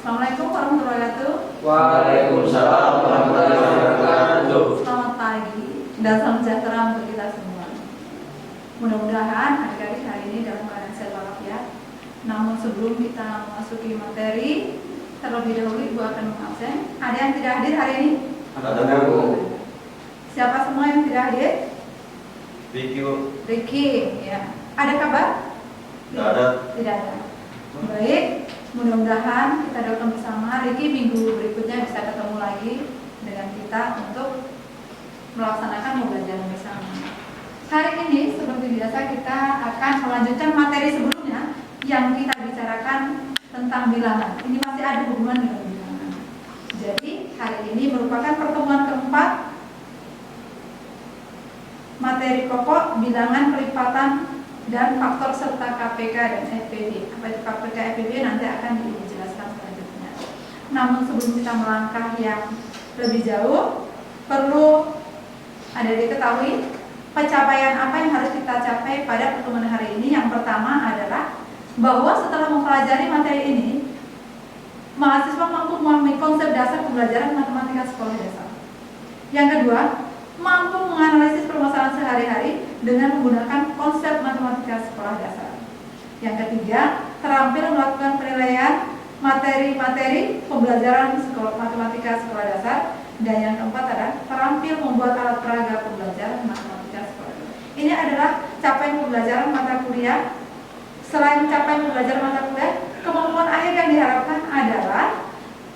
Assalamualaikum warahmatullahi wabarakatuh. Waalaikumsalam warahmatullahi wabarakatuh. Selamat pagi dan salam sejahtera untuk kita semua. Mudah-mudahan adik-adik hari ini dalam keadaan sehat walafiat. Namun sebelum kita memasuki materi, terlebih dahulu Ibu akan mengabsen. Ada yang tidak hadir hari ini? Ada Bu. Siapa semua yang tidak hadir? Ricky, ya. Ada kabar? Tidak ada. Tidak ada. Baik, mudah-mudahan kita doakan bersama Ricky minggu berikutnya bisa ketemu lagi dengan kita untuk melaksanakan pembelajaran bersama. Hari ini seperti biasa kita akan melanjutkan materi sebelumnya yang kita bicarakan tentang bilangan. Ini masih ada hubungan dengan bilangan. Jadi hari ini merupakan pertemuan keempat materi pokok bilangan kelipatan dan faktor serta KPK dan FPB. Apa itu KPK FPB nanti akan dijelaskan selanjutnya. Namun sebelum kita melangkah yang lebih jauh, perlu ada diketahui pencapaian apa yang harus kita capai pada pertemuan hari ini. Yang pertama adalah bahwa setelah mempelajari materi ini, mahasiswa mampu memahami konsep dasar pembelajaran matematika sekolah dasar. Yang kedua, mampu menganalisis permasalahan sehari-hari dengan menggunakan konsep matematika sekolah dasar. Yang ketiga, terampil melakukan penilaian materi-materi pembelajaran matematika sekolah dasar. Dan yang keempat adalah terampil membuat alat peraga pembelajaran matematika sekolah dasar. Ini adalah capaian pembelajaran mata kuliah. Selain capaian pembelajaran mata kuliah, kemampuan akhir yang diharapkan adalah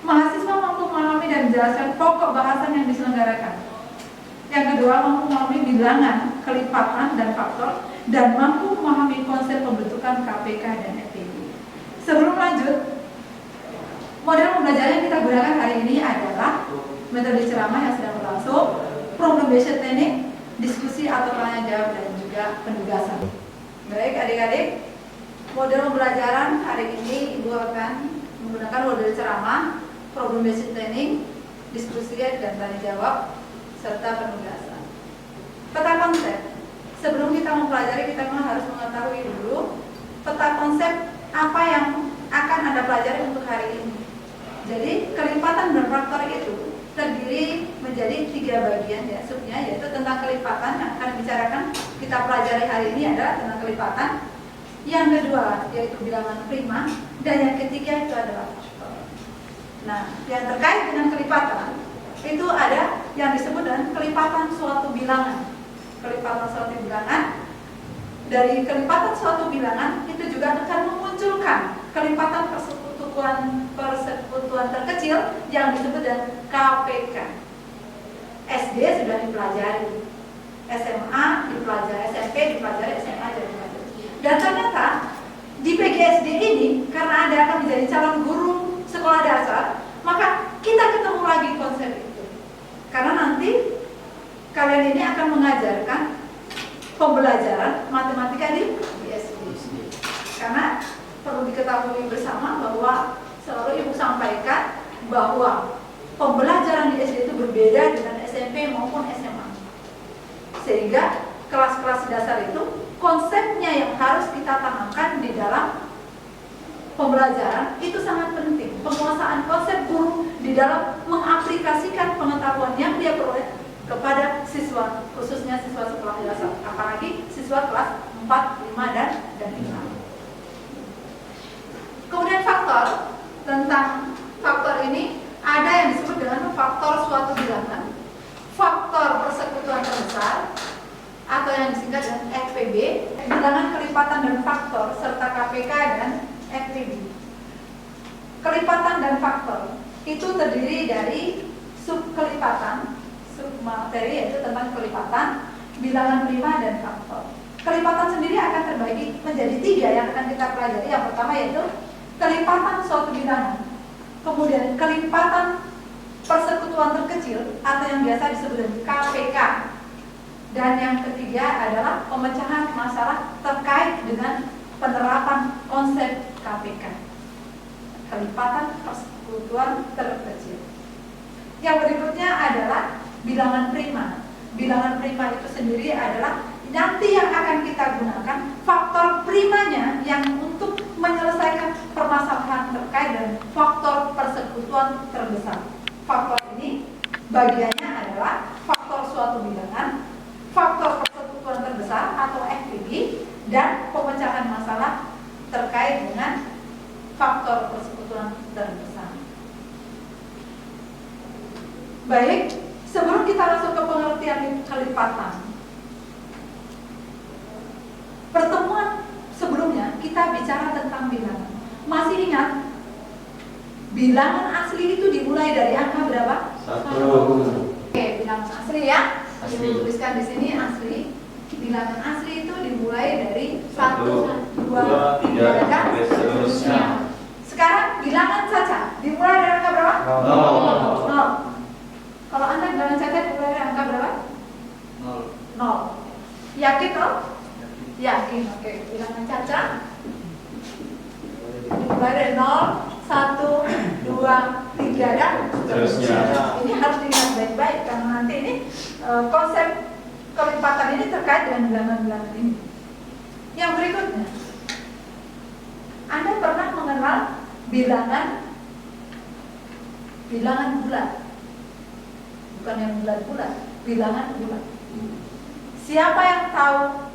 mahasiswa mampu memahami dan menjelaskan pokok bahasan yang diselenggarakan. Yang kedua, mampu memahami bilangan, kelipatan, dan faktor, dan mampu memahami konsep pembentukan KPK dan FPB. Sebelum lanjut, model pembelajaran yang kita gunakan hari ini adalah metode ceramah yang sedang berlangsung, problem based teknik, diskusi atau tanya jawab, dan juga penugasan. Baik adik-adik, model pembelajaran hari ini Ibu akan menggunakan model ceramah, problem based teknik, diskusi dan tanya jawab, serta penugasan. Peta konsep. Sebelum kita mempelajari, kita memang harus mengetahui dulu peta konsep apa yang akan Anda pelajari untuk hari ini. Jadi kelipatan dan faktor itu terdiri menjadi 3 bagian ya, subnya, yaitu tentang kelipatan yang akan dibicarakan kita pelajari hari ini adalah tentang kelipatan. Yang kedua yaitu bilangan prima, dan yang ketiga itu adalah faktor. Nah, yang terkait dengan kelipatan itu ada yang disebut dengan kelipatan suatu bilangan. Kelipatan suatu bilangan, dari kelipatan suatu bilangan itu juga akan memunculkan kelipatan persekutuan terkecil yang disebut dengan KPK. SD sudah dipelajari, SMA dipelajari, SMP dipelajari, SMA juga dipelajari. Dan ternyata di PGSD ini, karena Anda akan menjadi calon guru sekolah dasar, maka kita ketemu lagi konsep itu. Karena nanti kalian ini akan mengajarkan pembelajaran matematika di SD. Karena perlu diketahui bersama bahwa selalu Ibu sampaikan bahwa pembelajaran di SD itu berbeda dengan SMP maupun SMA. Sehingga kelas-kelas dasar itu konsepnya yang harus kita tanamkan di dalam pembelajaran itu sangat penting. Penguasaan konsep guru di dalam mengaplikasikan pengetahuan yang dia peroleh kepada siswa, khususnya siswa sekolah dasar, apalagi siswa kelas 4, 5, dan 6. Kemudian faktor, tentang faktor ini ada yang disebut dengan faktor suatu bilangan, faktor persekutuan terbesar, atau yang disingkat dengan FPB, bilangan kelipatan dan faktor, serta KPK dan FPB. Kelipatan dan faktor itu terdiri dari subkelipatan, submateri yaitu tentang kelipatan, bilangan prima, dan faktor. Kelipatan sendiri akan terbagi menjadi 3 yang akan kita pelajari. Yang pertama yaitu kelipatan suatu bilangan, kemudian kelipatan persekutuan terkecil atau yang biasa disebut dengan KPK, dan yang ketiga adalah pemecahan masalah terkait dengan penerapan konsep KPK, kelipatan persekutuan terkecil. Yang berikutnya adalah bilangan prima. Bilangan prima itu sendiri adalah nanti yang akan kita gunakan faktor primanya yang untuk menyelesaikan permasalahan terkait dengan faktor persekutuan terbesar. Faktor ini bagiannya adalah faktor suatu bilangan, faktor persekutuan terbesar atau FPB, dan pemecahan masalah terkait dengan faktor persekutuan terbesar. Baik, sebelum kita masuk ke pengertian kelipatan, pertemuan sebelumnya kita bicara tentang bilangan. Masih ingat? Bilangan asli itu dimulai dari angka berapa? 1. Oke, bilangan asli ya. Asli. Tuliskan di sini asli. Bilangan asli itu dimulai dari 1, 2, 2, 3, 3 dan seterusnya. Sekarang bilangan cacat dimulai dari angka berapa? 0. Kalau Anda bilangan cacat dimulai dari angka berapa? 0. Yakin toh? Yakin. Oke, bilangan cacat dimulai dari 0, 1, 2, 3 dan Seterusnya. Ini harus diingat baik-baik karena nanti ini konsep kelipatan ini terkait dengan bilangan-bilangan ini. Yang berikutnya, Anda pernah mengenal bilangan bulat? Bukan yang bulat-bulat, bilangan bulat. Siapa yang tahu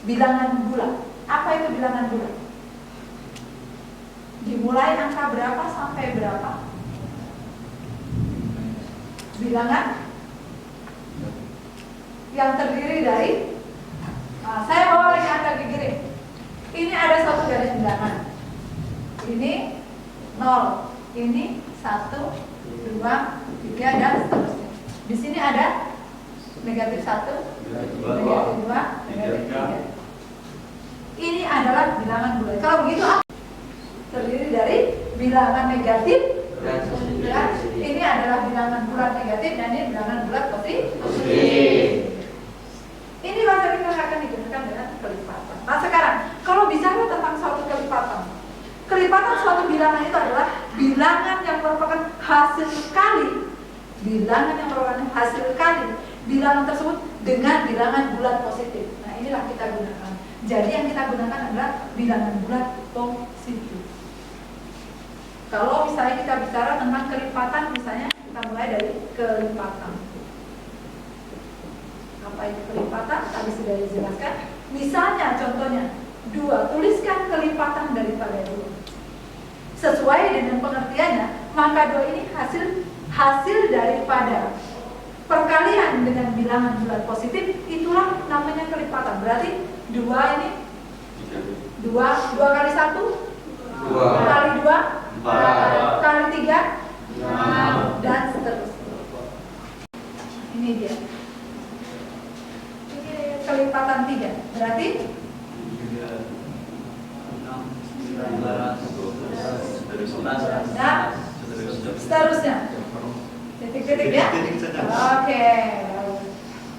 bilangan bulat? Apa itu bilangan bulat? Dimulai angka berapa sampai berapa? Bilangan yang terdiri dari saya bawa lagi Anda ke kiri. Ini ada satu garis bilangan. Ini 0, ini 1, 2, 3 dan seterusnya. Di sini ada negatif 1, negatif 2, negatif 3. Ini adalah bilangan bulat. Kalau begitu terdiri dari bilangan negatif dan ini adalah bilangan bulat negatif dan ini bilangan bulat positif. Ini bahasa kita akan digunakan dengan kelipatan. Nah sekarang, kalau bicara tentang suatu kelipatan suatu bilangan itu adalah bilangan yang merupakan hasil kali. Bilangan yang merupakan hasil kali bilangan tersebut dengan bilangan bulat positif. Nah inilah kita gunakan. Jadi yang kita gunakan adalah bilangan bulat positif. Kalau misalnya kita bicara tentang kelipatan, misalnya kita mulai dari kelipatan. Apa itu kelipatan? Tadi sudah dijelaskan. Misalnya contohnya 2, tuliskan kelipatan daripada 2. Sesuai dengan pengertiannya, maka 2 ini hasil daripada perkalian dengan bilangan bulat positif, itulah namanya kelipatan. Berarti 2 ini 2 kali 1 2 kali 2 4 kali 3 6 dan seterusnya. Ini dia. Ini kelipatan 3. Berarti 3 nah, seterusnya. Titik-titik ya. Oke.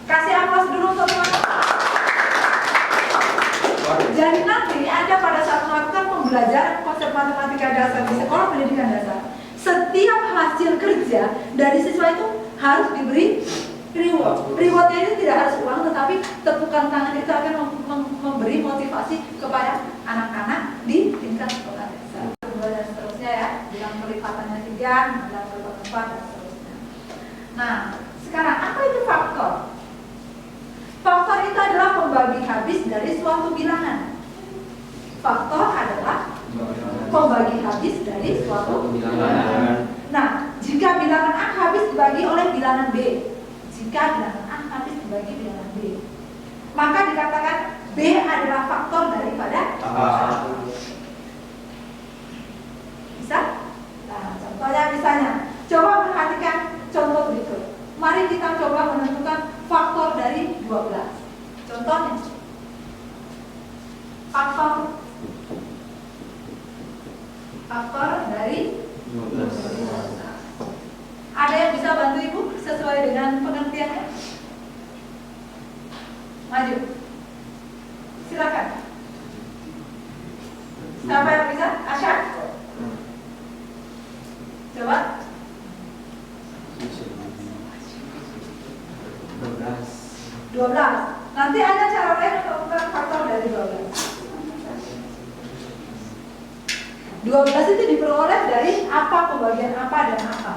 Kasih aplaus dulu untuk teman-teman. Jadi nanti Anda pada saat melakukan pembelajaran konsep matematika dasar di sekolah pendidikan dasar, setiap hasil kerja dari siswa itu harus diberi reward. Rewardnya itu tidak harus uang, tetapi tepukan tangan itu akan memberi motivasi kepada anak-anak di tingkat sekolah dasar. Dan seterusnya ya, bilang kelipatannya 3, bilang kelipatan 4 dan seterusnya. Nah, sekarang apa itu faktor? Faktor itu adalah pembagi habis dari suatu bilangan. Faktor adalah pembagi habis dari suatu bilangan. Nah, jika bilangan A habis dibagi oleh bilangan B, jika bilangan A habis dibagi bilangan B, maka dikatakan B adalah faktor daripada A. Bisa? Nah, contohnya misalnya, coba perhatikan contoh berikut. Mari kita coba menentukan faktor dari 12. Contohnya, faktor dari 12. Ada yang bisa bantu Ibu sesuai dengan pengertiannya? Maju. Silakan. Siapa yang bisa? Asya? Coba. 12. Nanti ada cara lain untuk menentukan faktor dari 12. 12 itu diperoleh dari apa, pembagian apa dan apa.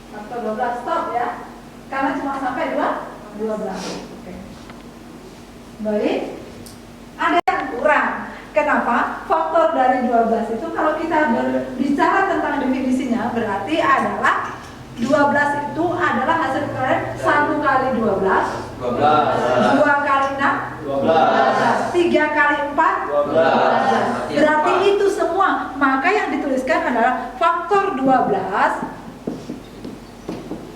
Faktor 12 stop ya. Karena cuma sampai 12. Oke. Baik. Ada yang kurang. Kenapa? Faktor dari 12 itu kalau kita berbicara tentang definisinya berarti adalah 12 itu adalah hasil kalian 1 kali 12, 2 kali 6, 3 kali 4, 12. Berarti itu semua. Maka yang dituliskan adalah faktor 12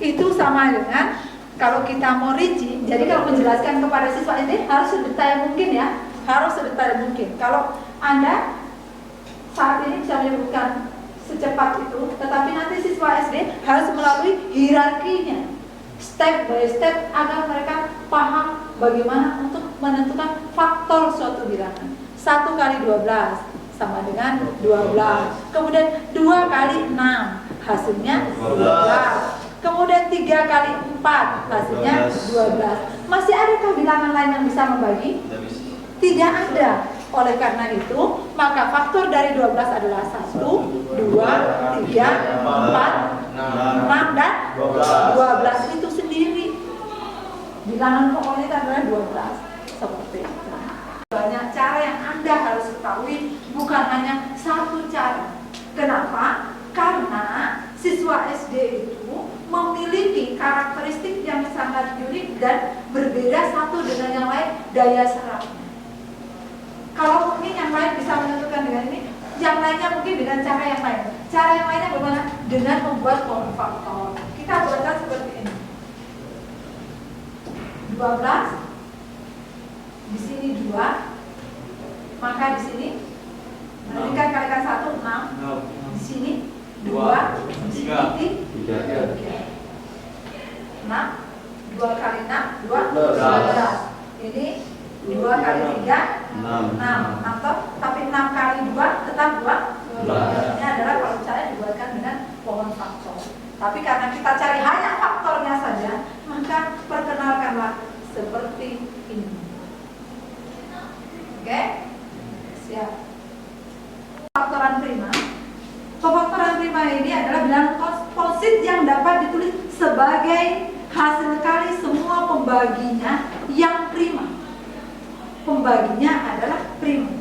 itu sama dengan, kalau kita mau rinci, jadi kalau menjelaskan kepada siswa ini harus sedetail mungkin ya, harus sedetail mungkin. Kalau Anda saat ini bisa menyebutkan secepat itu, tetapi nanti siswa SD harus melalui hierarkinya, step by step, agar mereka paham bagaimana untuk menentukan faktor suatu bilangan. 1 kali 12 sama dengan 12, kemudian 2 kali 6 hasilnya 12. Kemudian 3 kali 4 hasilnya 12. Masih adakah bilangan lain yang bisa membagi? Tidak ada. Oleh karena itu, maka faktor dari 12 adalah 1, 2, 3, 4, 6, dan 12 itu sendiri. Bilangan pokoknya itu adalah 12. Seperti itu. Banyak cara yang Anda harus ketahui, bukan hanya satu cara. Kenapa? Karena siswa SD itu memiliki karakteristik yang sangat unik dan berbeda satu dengan yang lain daya serapnya. Kalau mungkin yang lain bisa menentukan dengan ini, yang lainnya mungkin dengan cara yang lain. Cara yang lainnya bagaimana? Dengan membuat pohon faktor. Kita buatkan seperti ini. 12, di sini 2, maka di sini berikan kalikan 1, 6, di sini 2, di sini 3. 6, 2 kali 6, 12. Ini 2 kali 3, 6. Atau tapi 6 kali 2 tetap 12. Ini adalah kalau misalnya dibuatkan dengan pohon faktor. Tapi karena kita cari hanya faktornya saja, maka perkenalkanlah seperti ini. Oke? Siap. Faktoran prima. Pemfaktoran prima ini adalah bilangan komposit yang dapat ditulis sebagai hasil kali semua pembaginya yang prima. Pembaginya adalah prima.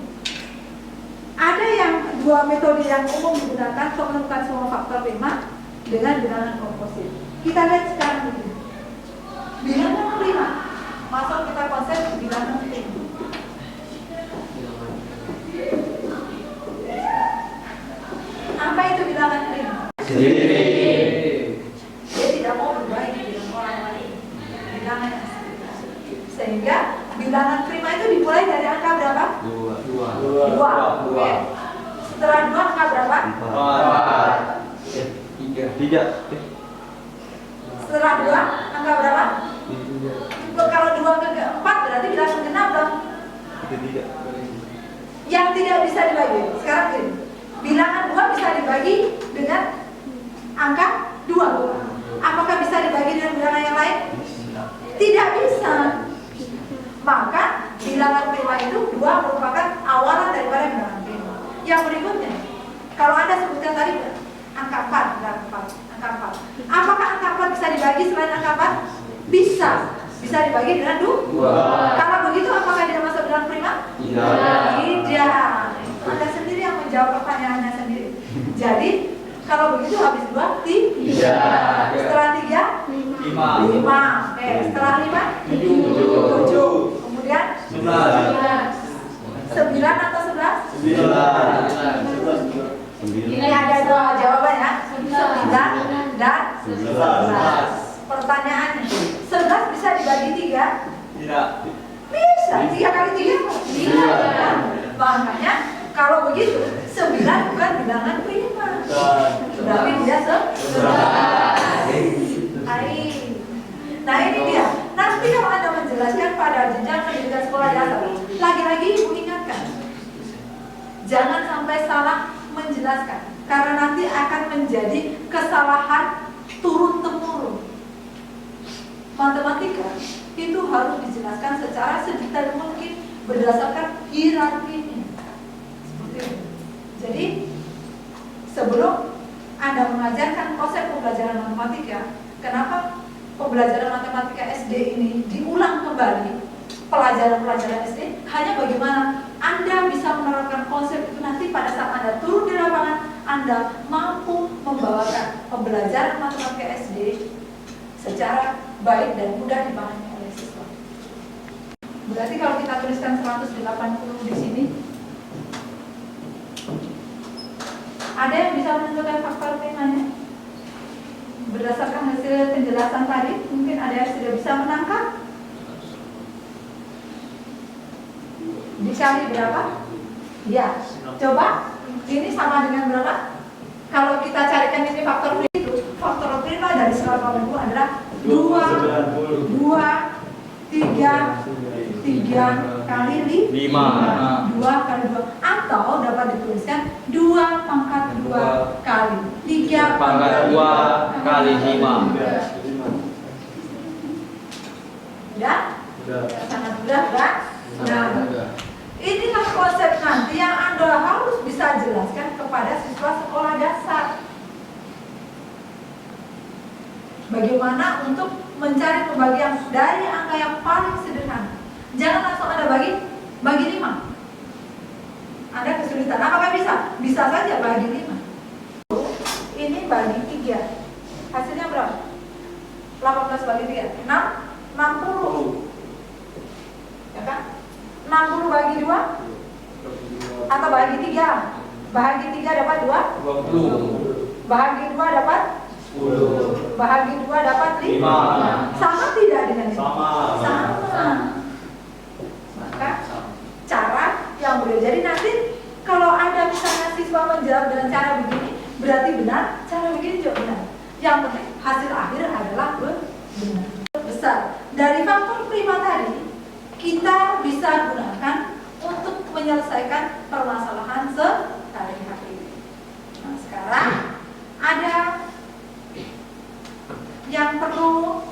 Ada yang dua metode yang umum digunakan untuk menemukan semua faktor prima dengan bilangan komposit. Kita lihat sekarang begini. Bilangan prima. Masuk kita konsep bilangan prima. Apa itu bilangan prima? Sendiri. Dia tidak mau berbagi dengan orang lain. Bilangan yang sendiri. Sehingga bilangan prima itu dimulai dari angka berapa? 2. Oke. Setelah 2 angka berapa? 3. Setelah 2 angka berapa? Kalau 2 ke 4 berarti bilangan genap dong. Yang tidak bisa dibagi. Sekarang gini. Bilangan 2 bisa dibagi dengan angka 2. Apakah bisa dibagi dengan bilangan yang lain? Tidak bisa. Maka bilangan prima itu 2 merupakan awalan daripada bilangan prima. Yang berikutnya, kalau Anda sebutkan tadi angka 4, angka 4. Apakah angka 4 bisa dibagi selain angka 4? Bisa. Bisa dibagi dengan 2. Kalau begitu apakah dia masuk bilangan prima? Tidak. Anda sendiri yang menjawab pertanyaannya sendiri. Jadi kalau begitu habis 2, 3. Setelah 3, 5. Oke, setelah 5, 7. Kemudian 9 atau 11? 9. Ini ada 2 jawabannya, 9 dan 11. Pertanyaannya, 11 bisa dibagi 3? Tidak. Bisa, 3 kali 3? Tidak. Makanya kalau begitu, 9 bukan bilangan prima. Tapi dia 11. Nah ini dia. Nanti kalau Anda menjelaskan pada jenjang pendidikan sekolah dasar, lagi-lagi Ibu ingatkan, Jangan sampai salah menjelaskan, karena nanti akan menjadi kesalahan turun-temurun. Matematika itu harus dijelaskan secara sedetail mungkin berdasarkan hierarkinya. Seperti itu. Jadi sebelum Anda mengajarkan konsep pembelajaran matematika, kenapa pembelajaran matematika SD ini diulang kembali, pelajaran-pelajaran SD, hanya bagaimana Anda bisa menerapkan konsep itu nanti pada saat Anda turun di lapangan, Anda mampu membawakan pembelajaran matematika SD secara baik dan mudah dipahami oleh siswa. Berarti kalau kita tuliskan 180 di sini, ada yang bisa menentukan faktor primanya? Berdasarkan hasil penjelasan tadi, mungkin ada yang sudah bisa menangkap. Dikali berapa? Ya, coba ini sama dengan berapa? Kalau kita carikan ini faktor prima itu, faktor prima dari 180 adalah 2, 3 kali 5, 2 kali 2, atau dapat dituliskan 2 pangkat 2 kali 3 pangkat 2 kali 5. Ya? Sangat mudah kan? Nah, inilah konsep nanti yang Anda harus bisa jelaskan kepada siswa sekolah dasar. Bagaimana untuk mencari pembagian dari angka yang paling sederhana. Jangan langsung Anda bagi 5. Anda kesulitan, apakah bisa? Bisa saja bagi 5. Ini bagi 3. Hasilnya berapa? 18 bagi 3, 60. Ya kan? 60 bagi 2 atau bagi 3? Bahagi 3 dapat 2? Bahagi 2 dapat 10. Bahagi 2 dapat 5. Sama tidak dengan ini? Sama. Maka cara yang berbeda. Jadi nanti kalau ada misalnya siswa menjawab dengan cara begini, berarti benar. Cara begini juga benar. Yang penting hasil akhir adalah benar. Besar. Dari faktor prima tadi, kita bisa gunakan untuk menyelesaikan permasalahan sehari-hari. Nah, sekarang ada yang perlu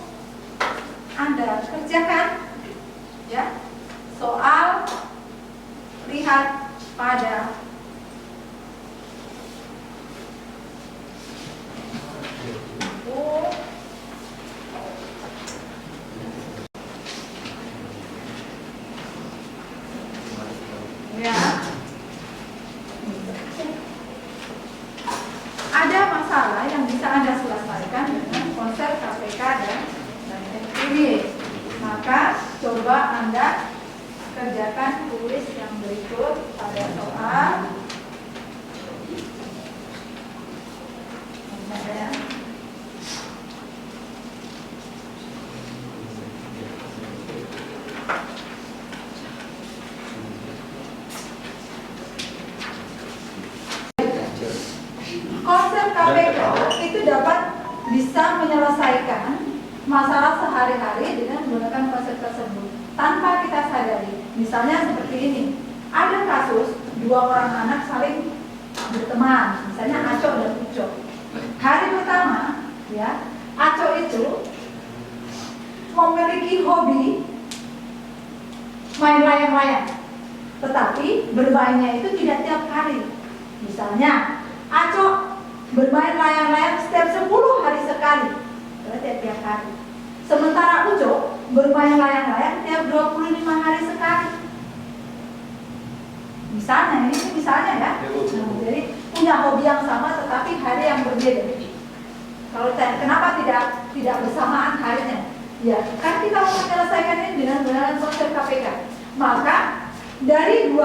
Anda kerjakan, ya, soal lihat pada ya. Ada masalah yang bisa Anda selesaikan dengan konsep KPK dan FPD. Maka coba Anda kerjakan tulis yang berikut pada soal. Ya. Konsep KPK itu dapat bisa menyelesaikan masalah sehari-hari dengan menggunakan konsep tersebut tanpa kita sadari. Misalnya seperti ini, ada kasus 2 orang anak saling berteman, misalnya Aco dan Uco. Hari pertama, ya, Aco itu memiliki hobi main layang-layang, tetapi bermainnya itu tidak tiap hari. Misalnya Aco bermain layang-layang setiap 10 hari sekali, berarti tiap hari. Sementara Uco bermain layang-layang tiap 25 hari sekali. Misalnya, ini misalnya ya. Nah, jadi punya hobi yang sama tetapi hari yang berbeda. Kalau kenapa tidak bersamaan harinya? Ya, kan kita mau menyelesaikan ini dengan menggunakan konsep KPK. Maka dari 2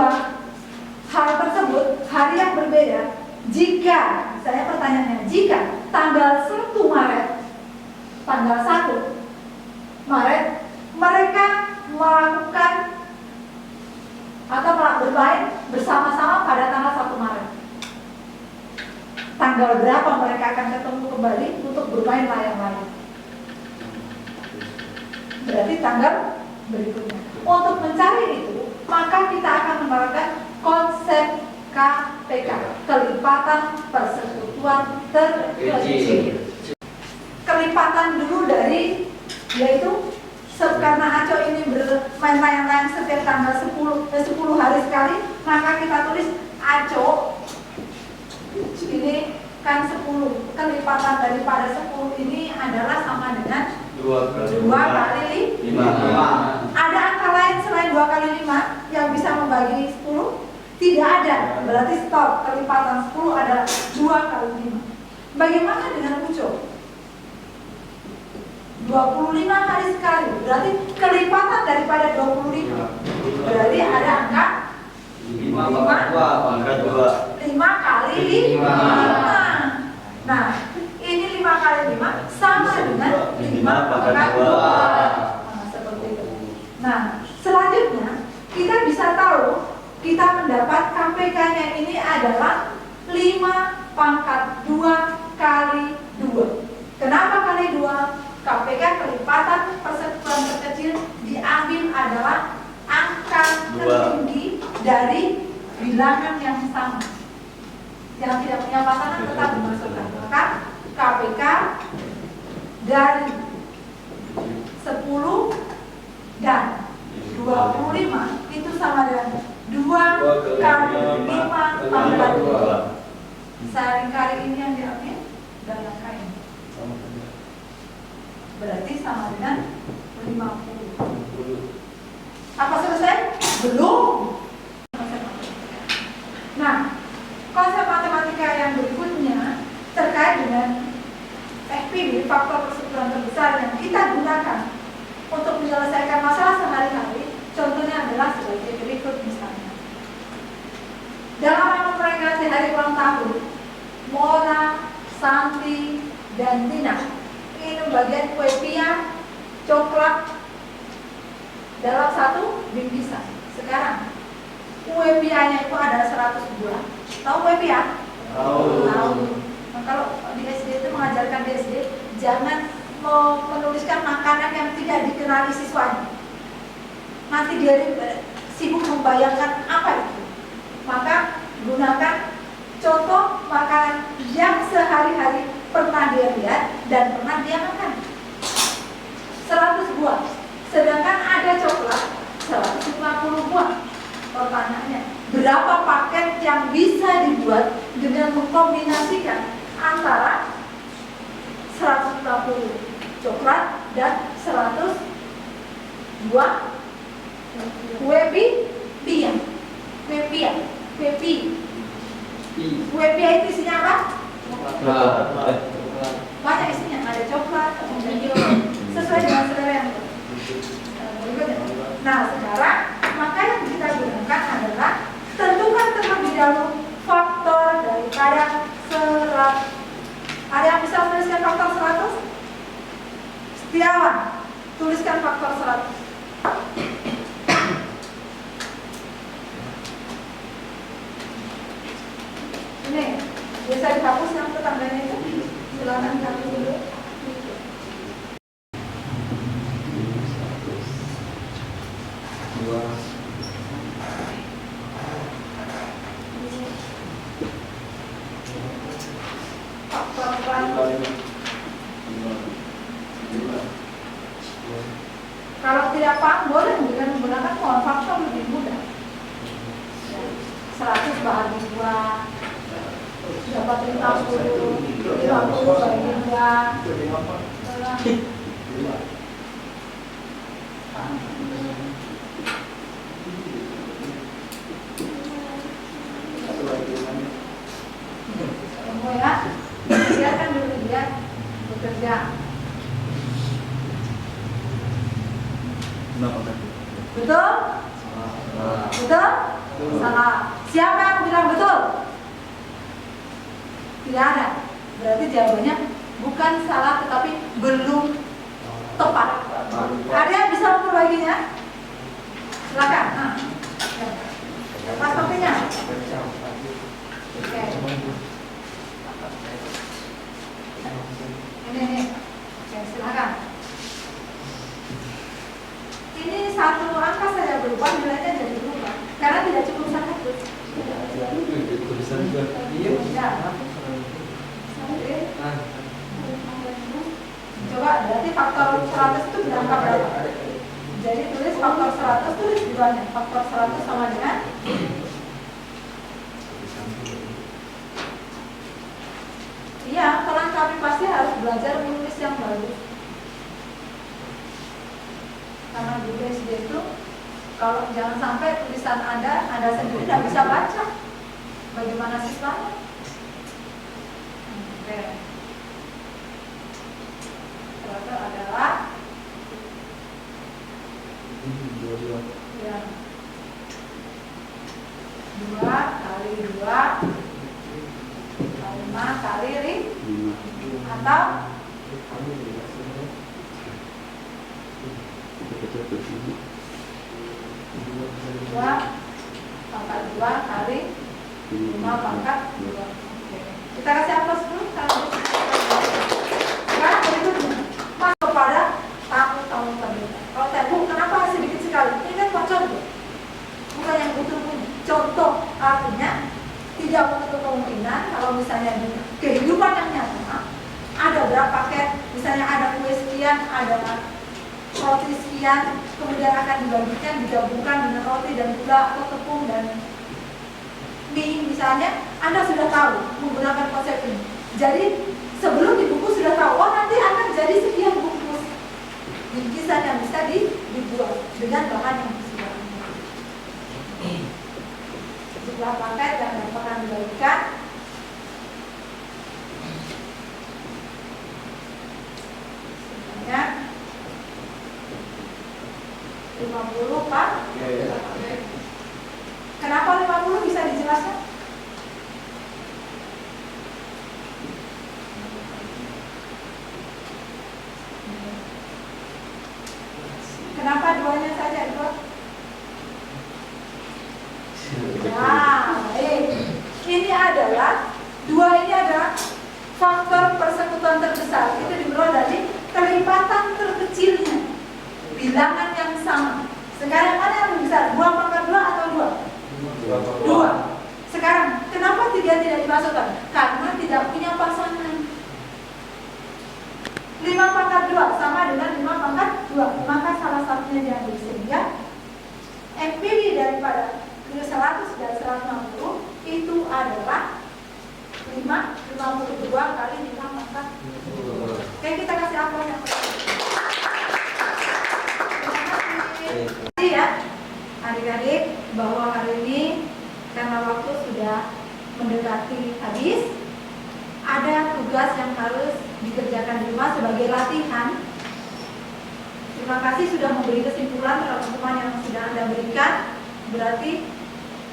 hal tersebut, hari yang berbeda, jika, saya pertanyaannya, jika tanggal 1 Maret, tanggal 1 Maret, mereka melakukan atau bermain bersama-sama pada tanggal 1 Maret. Tanggal berapa mereka akan ketemu kembali untuk bermain layang-layang? Berarti tanggal berikutnya. Untuk mencari itu, maka kita akan menerapkan konsep KPK, kelipatan persekutuan terkecil. Kelipatan dulu dari, yaitu karena Aco ini bermain-main setiap tanggal 10 hari sekali, maka kita tulis Aco ini kan 10. Kelipatan daripada 10 ini adalah sama dengan 2 kali 5. Ada angka lain selain 2 kali 5 yang bisa membagi 10? Tidak ada. Berarti stop. Kelipatan 10 adalah 2 kali 5. Bagaimana dengan Uco? 25 hari sekali. Berarti kelipatan daripada 25. Berarti ada angka 5 kali 5. Nah, ini 5 kali 5 sama dengan 5 pangkat 2. Nah, seperti itu. Nah, selanjutnya kita bisa tahu, kita mendapat KPK-nya ini adalah 5 pangkat 2 kali 2. Kenapa kali 2? KPK kelipatan persekutuan terkecil diambil adalah angka tertinggi dari bilangan yang sama. Yang tidak punya pasangan tetap dimasukkan. Maka KPK dari 10 dan 25 itu sama dengan 2 kali 5 pangkat 2. Kali ini yang diambil dan angka ini. Berarti sama dengan 50. Apa selesai? Belum. Nah, konsep matematika yang berikutnya terkait dengan FPB, faktor persekutuan terbesar yang kita gunakan untuk menyelesaikan masalah sehari-hari. Contohnya adalah sebagai berikut misalnya. Dalam memperingati hari ulang tahun, Mona, Santi, dan Tina ini bagian kue pia, coklat dalam satu bingkisan. Sekarang kue pianya itu ada 100 buah. Tahu kue pia? Tahu. Nah, kalau di SD itu mengajarkan di SD jangan menuliskan makanan yang tidak dikenali siswanya. Nanti dia sibuk membayangkan apa itu. Maka gunakan contoh makanan yang sehari-hari pernah dia lihat dan pernah dia makan. 100 buah. Sedangkan ada coklat 150 buah. Pertanyaannya, berapa paket yang bisa dibuat dengan mengkombinasikan antara 150 coklat dan 100 buah kue pia? Kue pia itu isinya apa? Banyak isinya, ada coklat, kemudian sesuai dengan selera yang berikutnya. Nah, sekarang maka yang kita gunakan adalah tentukan terlebih dahulu faktor daripada 100. Ada yang bisa menuliskan faktor 100? Setiawan, tuliskan faktor 100. Ini biasa dihapus yang tetangganya itu. Silakan kami dulu. Kalau tidak paham boleh dengan menggunakan pohon faktor lebih mudah. 100 bahagi 2 dapat 50 bagi 2. Semua ya, biarkan dulu dia bekerja. Betul? Betul? Salah. Siapa yang bilang betul? Tidak ada. Berarti jawabannya bukan salah tetapi belum tepat. Ada yang bisa memperbaginya? Silakan. Nah. Pas topinya. Oke. Ini. Oke, silakan. Ini satu angka saja berubah, nilainya jadi berubah karena tidak cukup 100. faktor 100 itu berangka berapa? Jadi tulis faktor 100, tulis di bawahnya. Faktor 100 sama dengan iya, kalian kami pasti harus belajar menulis yang bagus. Karena di SD itu kalau jangan sampai tulisan Anda sendiri tidak bisa baca. Bagaimana siswanya? Oke. Itu adalah ya, 2 kali 2 5 kali ring atau 2 pangkat 2 kali 5 pangkat 2. Kita kasih hapus dulu. Sekarang berikutnya masuk pada tamu terbuka. Kalau tamu kenapa sedikit sekali? Ini kan contoh, bukan yang betul punya. Contoh artinya tidak menutup kemungkinan kalau misalnya di kehidupan yang nyata ada berapa paket, misalnya ada kue sekian, ada roti sekian, kemudian akan dibagikan, digabungkan dengan roti dan gula atau tepung dan mie misalnya, Anda sudah tahu menggunakan konsep ini. Jadi sebelum dibungkus sudah tahu, oh nanti akan jadi sekian bungkus bingkisan yang bisa dibuat dengan bahan yang disediakan. Jumlah paket yang akan dibagikan sebanyak 50 Pak. Kenapa 50 bisa dijelaskan? Kenapa duanya saja dibuat? Nah, ini adalah faktor persekutuan terbesar. Itu diperoleh dari kelipatan terkecilnya bilangan yang sama. Sekarang mana yang lebih besar? 2 pangkat 2 atau 2? 2. Sekarang kenapa 3 tidak dimasukkan? Karena tidak punya pasangan. 5 pangkat 2 sama dengan 5 pangkat 2. Maka salah satunya diambil, sehingga MPV daripada 100 dan 160 itu adalah 52 kali 5 pangkat 2. Oke, kita kasih apelnya. Terima kasih ya adik-adik, bahwa hari ini karena waktu sudah mendekati habis, ada tugas yang harus dikerjakan di rumah sebagai latihan. Terima kasih sudah memberi kesimpulan terhadap teman yang sudah Anda berikan. Berarti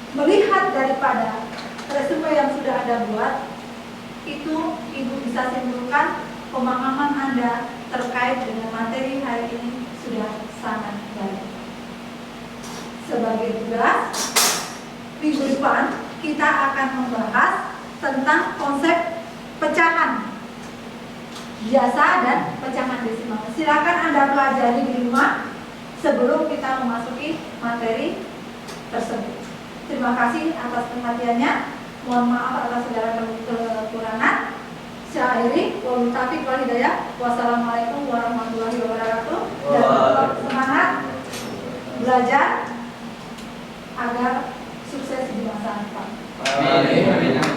melihat daripada resume yang sudah Anda buat, itu Ibu bisa simpulkan pemahaman Anda terkait dengan materi hari ini sudah sangat baik. Sebagai tugas, minggu depan kita akan membahas tentang konsep pecahan biasa dan pecahan desimal. Silakan Anda pelajari di rumah sebelum kita memasuki materi tersebut. Terima kasih atas perhatiannya. Mohon maaf atas segala kekurangan. Saya akhiri. Wabillahi taufiq wal hidayah. Wassalamualaikum warahmatullahi wabarakatuh. Dan tetap semangat belajar agar sukses di masa depan. Amin.